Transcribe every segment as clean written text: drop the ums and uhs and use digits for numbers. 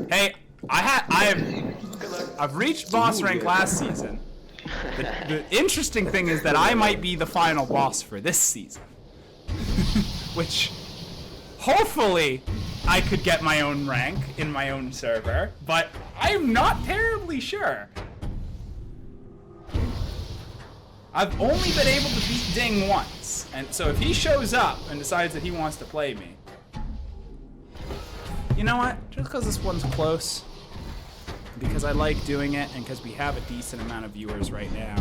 Hey, I've reached boss rank last season. The interesting thing is that I might be the final boss for this season. Which, hopefully, I could get my own rank in my own server, but I'm not terribly sure. I've only been able to beat Ding once, and so if he shows up and decides that he wants to play me, you know what? Just because this one's close, because I like doing it, and because we have a decent amount of viewers right now.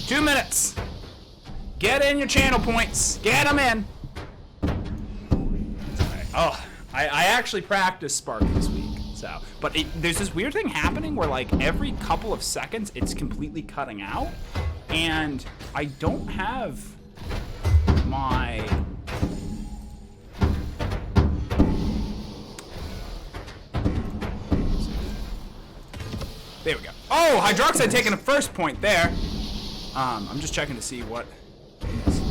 Two minutes. Get in your channel points. Get them in. Oh, I actually practiced Sparc this week. So, but there's this weird thing happening where like every couple of seconds it's completely cutting out, and I don't have my there we go. Oh, hydroxyde taking a first point there. I'm just checking to see what is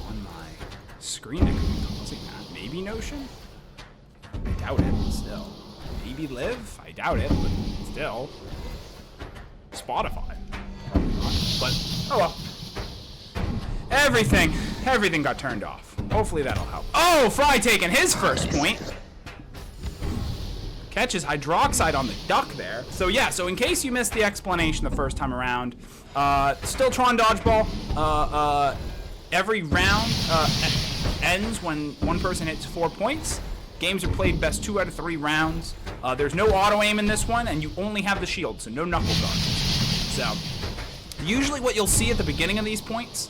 on my screen that could be causing that. Maybe Notion? I doubt it, but still. Maybe Live? I doubt it, but still. Spotify? Probably not. But, oh well. Everything got turned off. Hopefully that'll help. Oh, Fry taking his first point. Catches hydroxyde on the duck there. So yeah, so in case you missed the explanation the first time around, still Tron Dodgeball. Every round ends when one person hits 4 points. Games are played best 2 out of 3 rounds. There's no auto aim in this one, and you only have the shield, so no knuckle guard. So usually what you'll see at the beginning of these points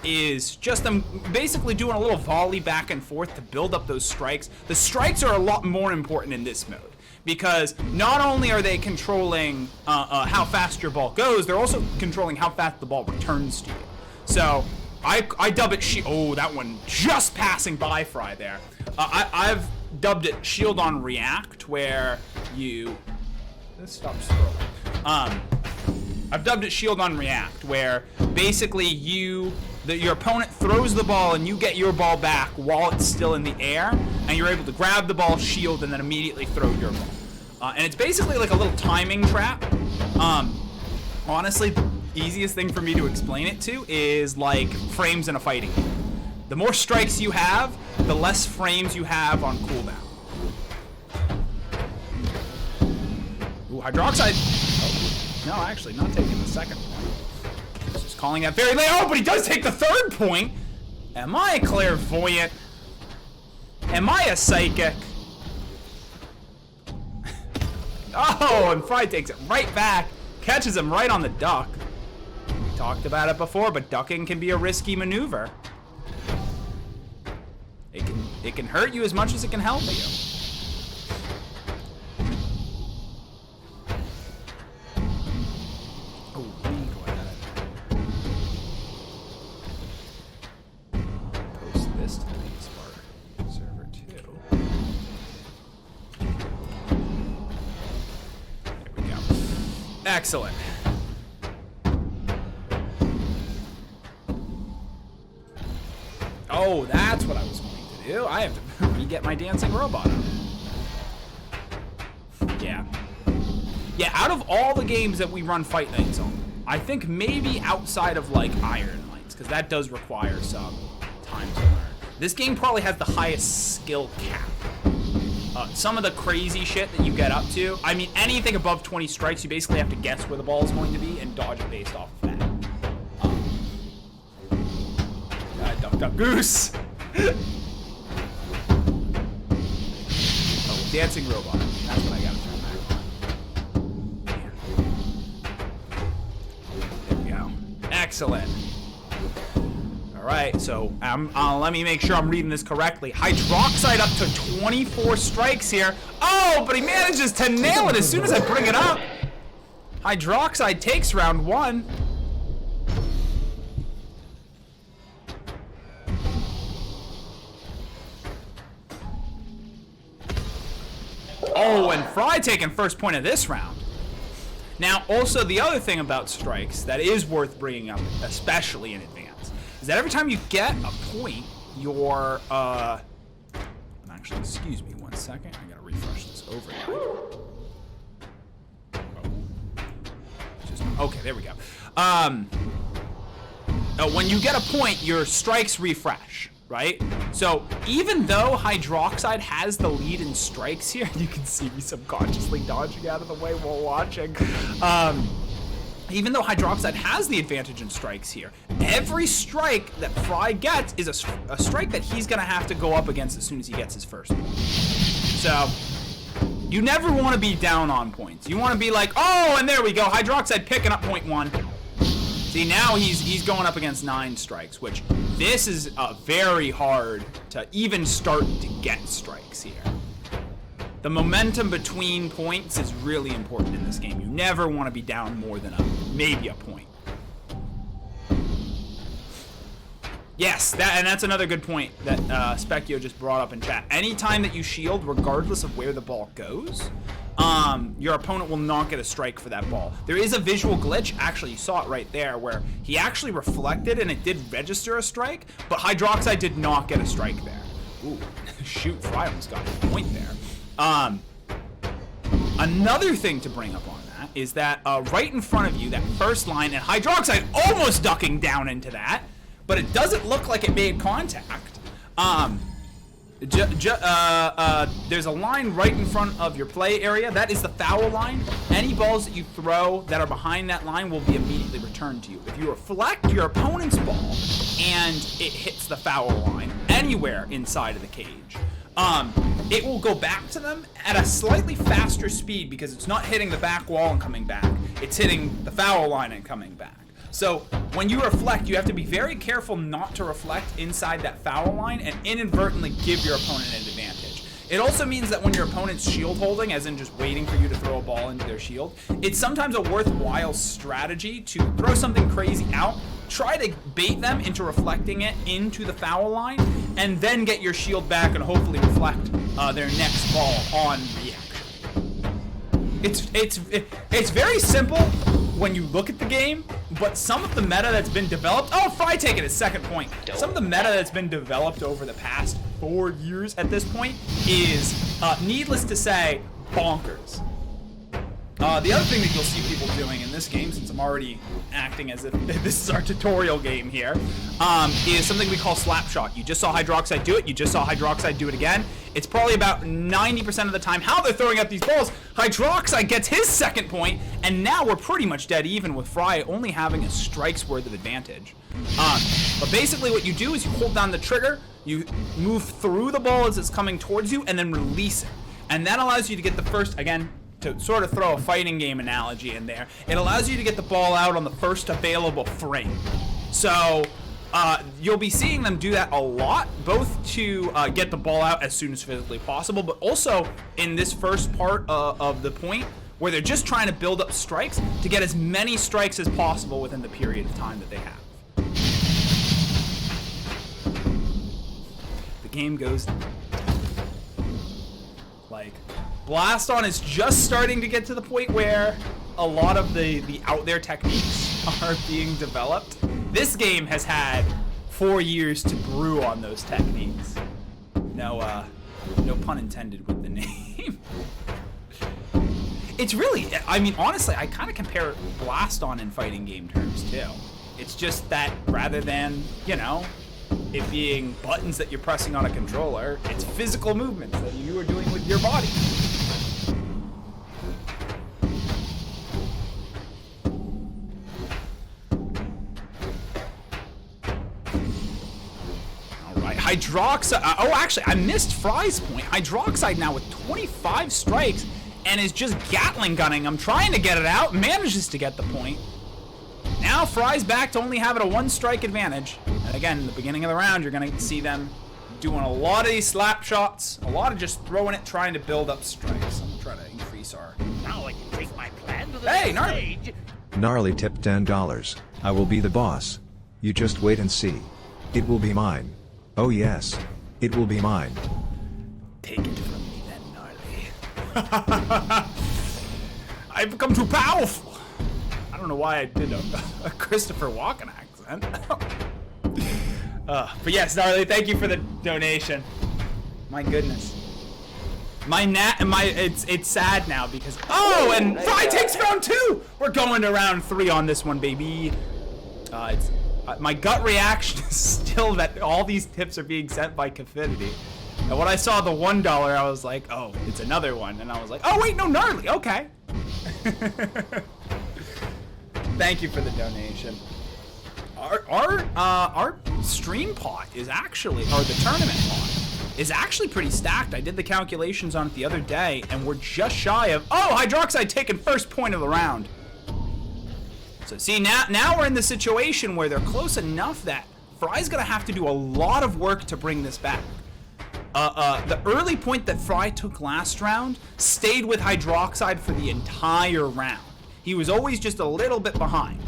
is just them basically doing a little volley back and forth to build up those strikes. The strikes are a lot more important in this mode, because not only are they controlling how fast your ball goes, they're also controlling how fast the ball returns to you. So I dub it oh, that one just passing by Fry there. I've dubbed it shield on react, where you stop scrolling. I've dubbed it shield on react, where basically your opponent throws the ball and you get your ball back while it's still in the air, and you're able to grab the ball, shield, and then immediately throw your ball. And it's basically like a little timing trap. Honestly, the easiest thing for me to explain it to is like frames in a fighting game. The more strikes you have, the less frames you have on cooldown. Ooh, hydroxyde. Oh, no, actually, not taking the second point. Just calling that very late. Oh, but he does take the third point. Am I clairvoyant? Am I a psychic? Oh, and Fry takes it right back. Catches him right on the duck. We talked about it before, but ducking can be a risky maneuver. It can hurt you as much as it can help you. Oh, let me go ahead. Post this to the Sparc server too. There we go. Excellent. Oh, that's what I was going to do. I have to re-get my dancing robot up. Yeah. Yeah, out of all the games that we run Fight Nights on, I think maybe outside of like Iron Lights, because that does require some time to learn. This game probably has the highest skill cap. Some of the crazy shit that you get up to, I mean, anything above 20 strikes, you basically have to guess where the ball is going to be and dodge it based off of that. Duck goose. Oh, dancing robot. That's what I gotta turn back on. There we go. Excellent. All right, so let me make sure I'm reading this correctly. Hydroxyde up to 24 strikes here. Oh, but he manages to nail it as soon as I bring it up. Hydroxyde takes round 1. Oh, and Fry taking first point of this round. Now, also the other thing about strikes that is worth bringing up, especially in advance, is that every time you get a point, your actually, excuse me 1 second. I gotta refresh this override. Okay, there we go. When you get a point, your strikes refresh, right? So even though hydroxyde has the lead in strikes here, you can see me subconsciously dodging out of the way while watching. Even though hydroxyde has the advantage in strikes here, every strike that Fry gets is a strike that he's gonna have to go up against as soon as he gets his first one. So you never want to be down on points. You want to be like, oh, and there we go, hydroxyde picking up point 1. See, now he's going up against 9 strikes, which this is very hard to even start to get strikes here. The momentum between points is really important in this game. You never want to be down more than maybe a point. Yes, that's another good point that Specchio just brought up in chat. Anytime that you shield, regardless of where the ball goes, your opponent will not get a strike for that ball. There is a visual glitch, actually you saw it right there, where he actually reflected and it did register a strike, but hydroxyde did not get a strike there. Ooh, shoot, Fry almost got a point there. Another thing to bring up on that is that right in front of you, that first line, and hydroxyde almost ducking down into that, but it doesn't look like it made contact. There's a line right in front of your play area. That is the foul line. Any balls that you throw that are behind that line will be immediately returned to you. If you reflect your opponent's ball and it hits the foul line anywhere inside of the cage, it will go back to them at a slightly faster speed because it's not hitting the back wall and coming back. It's hitting the foul line and coming back. So when you reflect, you have to be very careful not to reflect inside that foul line and inadvertently give your opponent an advantage. It also means that when your opponent's shield holding, as in just waiting for you to throw a ball into their shield, it's sometimes a worthwhile strategy to throw something crazy out, try to bait them into reflecting it into the foul line, and then get your shield back and hopefully reflect their next ball on reaction. It's very simple when you look at the game, but some of the meta that's been developed, oh, Fry taking his second point. Some of the meta that's been developed over the past 4 years at this point is, needless to say, bonkers. The other thing that you'll see people doing in this game, since I'm already acting as if this is our tutorial game here, is something we call slap shot. You just saw hydroxyde do it, you just saw hydroxyde do it again. It's probably about 90% of the time how they're throwing out these balls. Hydroxyde gets his second point, and now we're pretty much dead even with Fry only having a strike's worth of advantage. But basically what you do is you hold down the trigger, you move through the ball as it's coming towards you, and then release it. And that allows you to get the first, again, to sort of throw a fighting game analogy in there, it allows you to get the ball out on the first available frame. So you'll be seeing them do that a lot, both to get the ball out as soon as physically possible, but also in this first part of the point where they're just trying to build up strikes to get as many strikes as possible within the period of time that they have. The game goes like, Blast On is just starting to get to the point where a lot of the out there techniques are being developed. This game has had 4 years to brew on those techniques. No pun intended with the name. It's really, I mean, honestly, I kind of compare Blast On in fighting game terms too. It's just that rather than, you know, it being buttons that you're pressing on a controller, it's physical movements that you are doing with your body. Hydroxyde, oh actually, I missed Fry's point. Hydroxyde now with 25 strikes and is just Gatling gunning. I'm trying to get it out, manages to get the point. Now Fry's back to only having a 1 strike advantage. And again, in the beginning of the round, you're gonna see them doing a lot of these slap shots, a lot of just throwing it, trying to build up strikes. I'm gonna try to increase our... Now I can take my plan to the hey, next Gnarly. stage. Gnarly tipped $10. I will be the boss. You just wait and see. It will be mine. Oh yes, it will be mine. Take it from me then, Gnarly. I've become too powerful. don't know why I did a Christopher Walken accent. But yes, Gnarly, thank you for the donation. My goodness. It's sad now because and Fry takes round 2. We're going to round 3 on this one, baby. My gut reaction is still that all these tips are being sent by Confinity. And when I saw the $1, I was like, oh, it's another one. And I was like, oh wait, no, Gnarly, okay. Thank you for the donation. Our stream pot is actually, or the tournament pot, is actually pretty stacked. I did the calculations on it the other day, and we're just shy of, hydroxyde taking first point of the round. So see, now we're in the situation where they're close enough that Fry's gonna have to do a lot of work to bring this back. The early point that Fry took last round stayed with hydroxyde for the entire round. He was always just a little bit behind.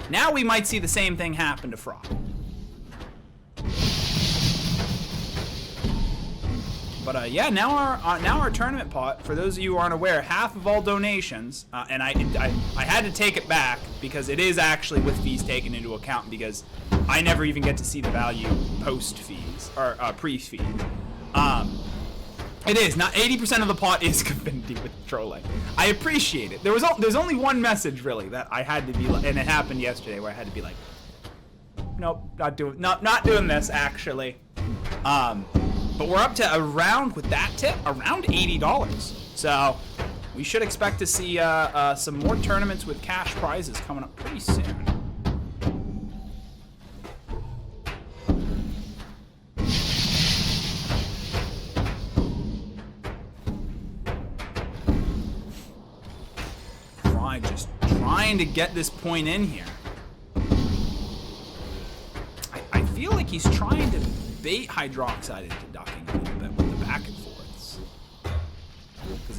Now we might see the same thing happen to Fry. But yeah, now our tournament pot, for those of you who aren't aware, half of all donations, and I had to take it back because it is actually with fees taken into account because I never even get to see the value post fees or pre-fees. It is not 80% of the pot is Confinity with trolling. I appreciate it. There's only one message really that I had to be like, and it happened yesterday where I had to be like, nope, not doing this actually. But we're up to a round with that tip, around $80. So we should expect to see some more tournaments with cash prizes coming up pretty soon. Just trying to get this point in here. I feel like he's trying to bait hydroxyde into ducking a little bit with the back and forths. Because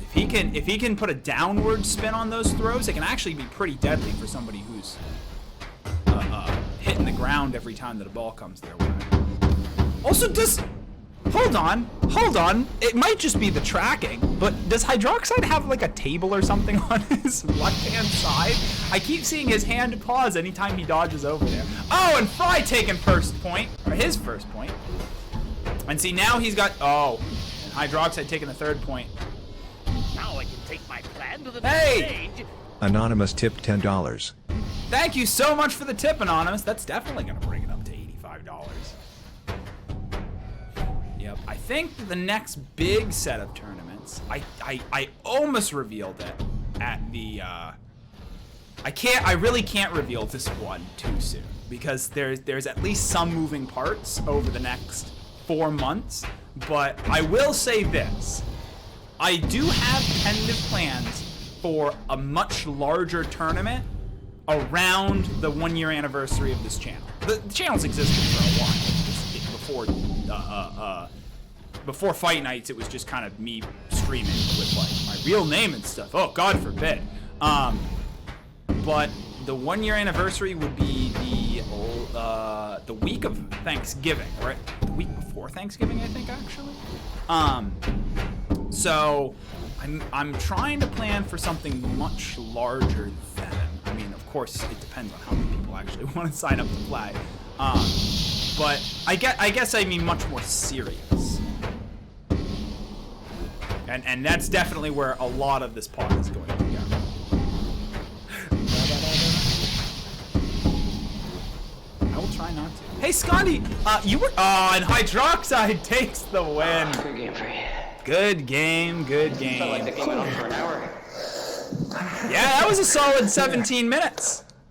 if he can put a downward spin on those throws, it can actually be pretty deadly for somebody who's hitting the ground every time that a ball comes their way. Also, hold on. It might just be the tracking, but does hydroxyde have like a table or something on his left-hand side? I keep seeing his hand pause anytime he dodges over there. Oh, and Fry taking first point, or his first point. And see, now he's got, and hydroxyde taking the third point. Now I can take my plan to the next stage. Anonymous tipped $10. Thank you so much for the tip, Anonymous. That's definitely going to bring it up to $85. Yep, I think the next big set of tournaments, I almost revealed it at the, I really can't reveal this one too soon because there's at least some moving parts over the next 4 months, but I will say this. I do have tentative plans for a much larger tournament around the 1-year anniversary of this channel. The channel's existed for a while. Before Fight Nights, it was just kind of me streaming with like my real name and stuff. Oh, God forbid. But the 1-year anniversary would be the week of Thanksgiving, right? The week before Thanksgiving, I think, actually. So I'm trying to plan for something much larger than. I mean, of course, it depends on how many people actually want to sign up to play. But I guess I mean much more serious. And that's definitely where a lot of this pot is going to go. I will try not to. Hey, Scotty, you were. Oh, and hydroxyde takes the win. Good game for you. Good game, good game. Felt like the game went on for an hour. Yeah, that was a solid 17 minutes.